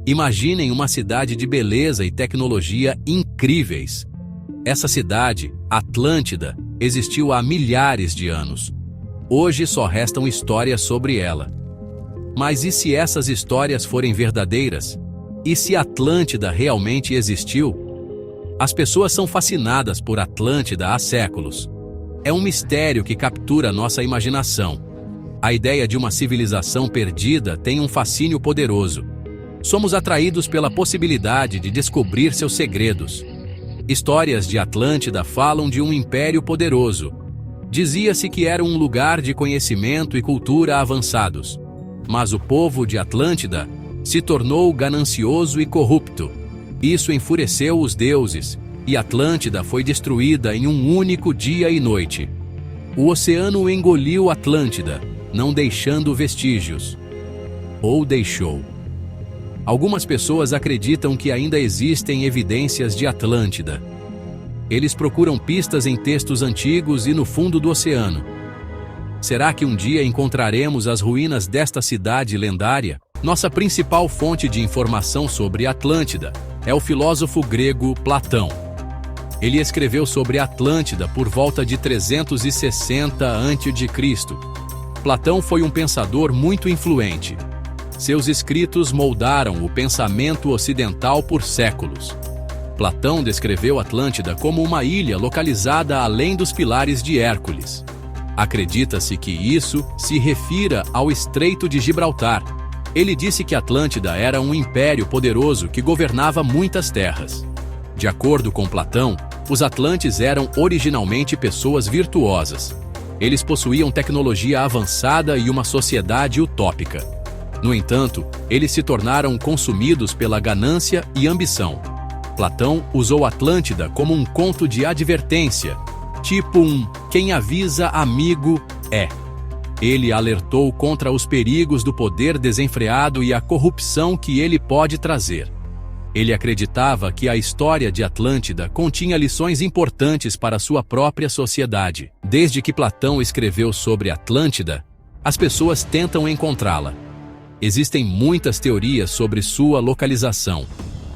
Imaginem uma cidade de beleza e tecnologia incríveis. Essa cidade, Atlântida, existiu há milhares de anos. Hoje só restam histórias sobre ela. Mas e se essas histórias forem verdadeiras? E se Atlântida realmente existiu? As pessoas são fascinadas por Atlântida há séculos. É um mistério que captura nossa imaginação. A ideia de uma civilização perdida tem um fascínio poderoso. Somos atraídos pela possibilidade de descobrir seus segredos. Histórias de Atlântida falam de um império poderoso. Dizia-se que era um lugar de conhecimento e cultura avançados. Mas o povo de Atlântida se tornou ganancioso e corrupto. Isso enfureceu os deuses, e Atlântida foi destruída em um único dia e noite. O oceano engoliu Atlântida, não deixando vestígios. Ou deixou. Algumas pessoas acreditam que ainda existem evidências de Atlântida. Eles procuram pistas em textos antigos e no fundo do oceano. Será que um dia encontraremos as ruínas desta cidade lendária? Nossa principal fonte de informação sobre Atlântida é o filósofo grego Platão. Ele escreveu sobre Atlântida por volta de 360 a.C. Platão foi um pensador muito influente. Seus escritos moldaram o pensamento ocidental por séculos. Platão descreveu Atlântida como uma ilha localizada além dos pilares de Hércules. Acredita-se que isso se refira ao Estreito de Gibraltar. Ele disse que Atlântida era um império poderoso que governava muitas terras. De acordo com Platão, os atlantes eram originalmente pessoas virtuosas. Eles possuíam tecnologia avançada e uma sociedade utópica. No entanto, eles se tornaram consumidos pela ganância e ambição. Platão usou Atlântida como um conto de advertência, tipo quem avisa amigo é. Ele alertou contra os perigos do poder desenfreado e a corrupção que ele pode trazer. Ele acreditava que a história de Atlântida continha lições importantes para sua própria sociedade. Desde que Platão escreveu sobre Atlântida, as pessoas tentam encontrá-la. Existem muitas teorias sobre sua localização.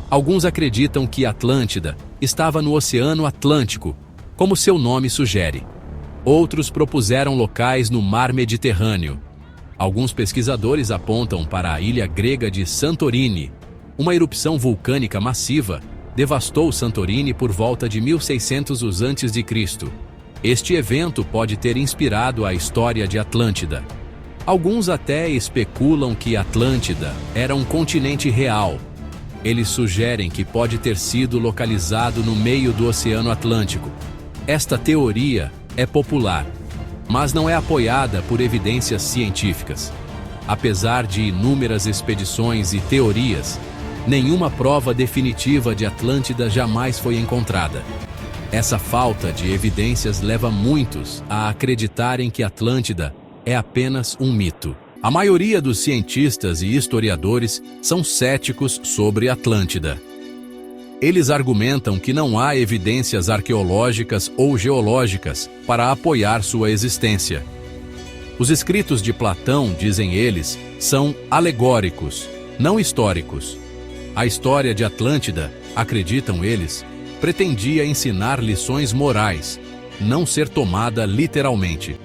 Alguns acreditam que Atlântida estava no Oceano Atlântico, como seu nome sugere. Outros propuseram locais no Mar Mediterrâneo. Alguns pesquisadores apontam para a ilha grega de Santorini. Uma erupção vulcânica massiva devastou Santorini por volta de 1600 a.C. Este evento pode ter inspirado a história de Atlântida. Alguns até especulam que Atlântida era um continente real. Eles sugerem que pode ter sido localizado no meio do Oceano Atlântico. Esta teoria é popular, mas não é apoiada por evidências científicas. Apesar de inúmeras expedições e teorias, nenhuma prova definitiva de Atlântida jamais foi encontrada. Essa falta de evidências leva muitos a acreditarem que Atlântida é apenas um mito. A maioria dos cientistas e historiadores são céticos sobre Atlântida. Eles argumentam que não há evidências arqueológicas ou geológicas para apoiar sua existência. Os escritos de Platão, dizem eles, são alegóricos, não históricos. A história de Atlântida, acreditam eles, pretendia ensinar lições morais, não ser tomada literalmente.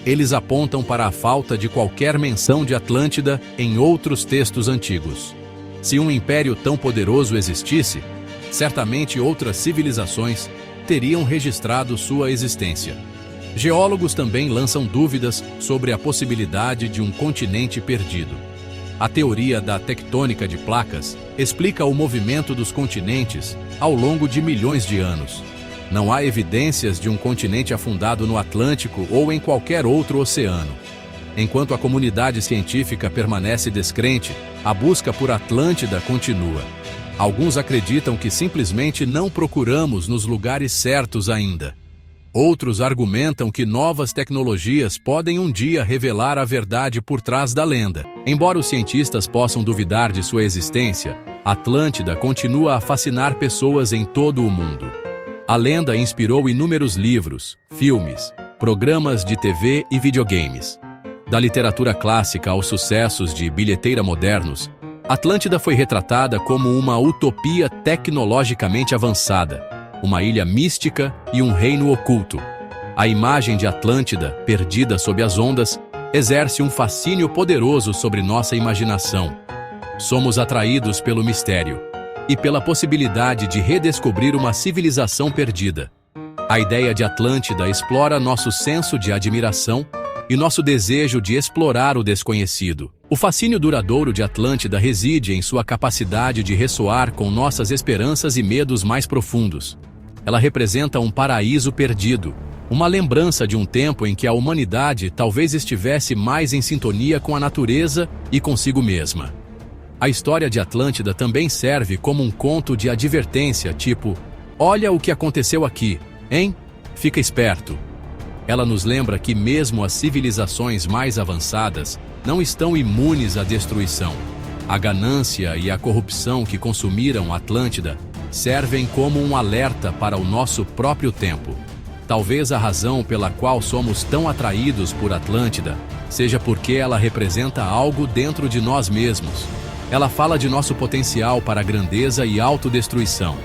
Eles apontam para a falta de qualquer menção de Atlântida em outros textos antigos. Se um império tão poderoso existisse, certamente outras civilizações teriam registrado sua existência. Geólogos também lançam dúvidas sobre a possibilidade de um continente perdido. A teoria da tectônica de placas explica o movimento dos continentes ao longo de milhões de anos. Não há evidências de um continente afundado no Atlântico ou em qualquer outro oceano. Enquanto a comunidade científica permanece descrente, a busca por Atlântida continua. Alguns acreditam que simplesmente não procuramos nos lugares certos ainda. Outros argumentam que novas tecnologias podem um dia revelar a verdade por trás da lenda. Embora os cientistas possam duvidar de sua existência, Atlântida continua a fascinar pessoas em todo o mundo. A lenda inspirou inúmeros livros, filmes, programas de TV e videogames. Da literatura clássica aos sucessos de bilheteira modernos, Atlântida foi retratada como uma utopia tecnologicamente avançada, uma ilha mística e um reino oculto. A imagem de Atlântida, perdida sob as ondas, exerce um fascínio poderoso sobre nossa imaginação. Somos atraídos pelo mistério e pela possibilidade de redescobrir uma civilização perdida. A ideia de Atlântida explora nosso senso de admiração e nosso desejo de explorar o desconhecido. O fascínio duradouro de Atlântida reside em sua capacidade de ressoar com nossas esperanças e medos mais profundos. Ela representa um paraíso perdido, uma lembrança de um tempo em que a humanidade talvez estivesse mais em sintonia com a natureza e consigo mesma. A história de Atlântida também serve como um conto de advertência, tipo: olha o que aconteceu aqui, hein? Fica esperto. Ela nos lembra que mesmo as civilizações mais avançadas não estão imunes à destruição. A ganância e a corrupção que consumiram Atlântida servem como um alerta para o nosso próprio tempo. Talvez a razão pela qual somos tão atraídos por Atlântida seja porque ela representa algo dentro de nós mesmos. Ela fala de nosso potencial para a grandeza e autodestruição.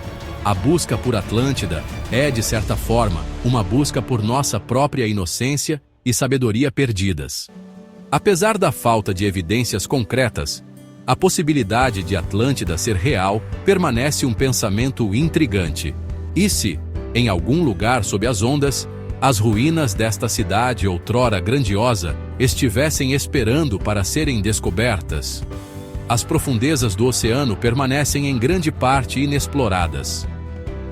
A busca por Atlântida é, de certa forma, uma busca por nossa própria inocência e sabedoria perdidas. Apesar da falta de evidências concretas, a possibilidade de Atlântida ser real permanece um pensamento intrigante. E se, em algum lugar sob as ondas, as ruínas desta cidade outrora grandiosa estivessem esperando para serem descobertas? As profundezas do oceano permanecem em grande parte inexploradas.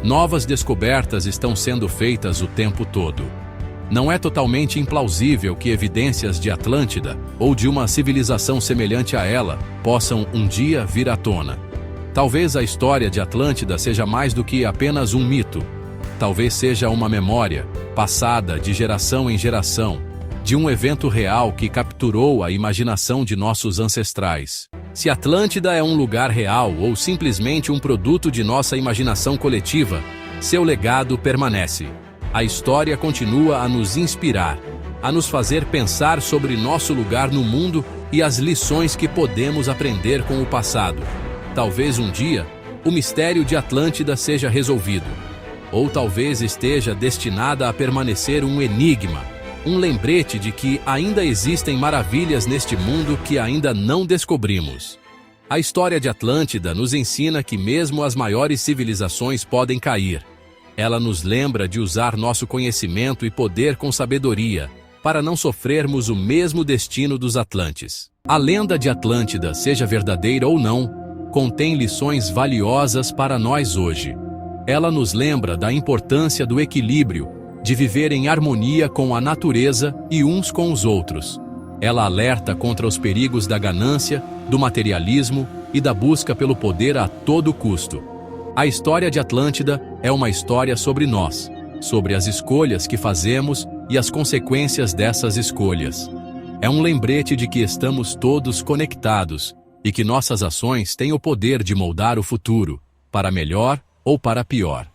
Novas descobertas estão sendo feitas o tempo todo. Não é totalmente implausível que evidências de Atlântida ou de uma civilização semelhante a ela possam um dia vir à tona. Talvez a história de Atlântida seja mais do que apenas um mito. Talvez seja uma memória, passada de geração em geração, de um evento real que capturou a imaginação de nossos ancestrais. Se Atlântida é um lugar real ou simplesmente um produto de nossa imaginação coletiva, seu legado permanece. A história continua a nos inspirar, a nos fazer pensar sobre nosso lugar no mundo e as lições que podemos aprender com o passado. Talvez um dia, o mistério de Atlântida seja resolvido. Ou talvez esteja destinada a permanecer um enigma, um lembrete de que ainda existem maravilhas neste mundo que ainda não descobrimos. A história de Atlântida nos ensina que mesmo as maiores civilizações podem cair. Ela nos lembra de usar nosso conhecimento e poder com sabedoria, para não sofrermos o mesmo destino dos Atlantes. A lenda de Atlântida, seja verdadeira ou não, contém lições valiosas para nós hoje. Ela nos lembra da importância do equilíbrio, de viver em harmonia com a natureza e uns com os outros. Ela alerta contra os perigos da ganância, do materialismo e da busca pelo poder a todo custo. A história de Atlântida é uma história sobre nós, sobre as escolhas que fazemos e as consequências dessas escolhas. É um lembrete de que estamos todos conectados e que nossas ações têm o poder de moldar o futuro, para melhor ou para pior.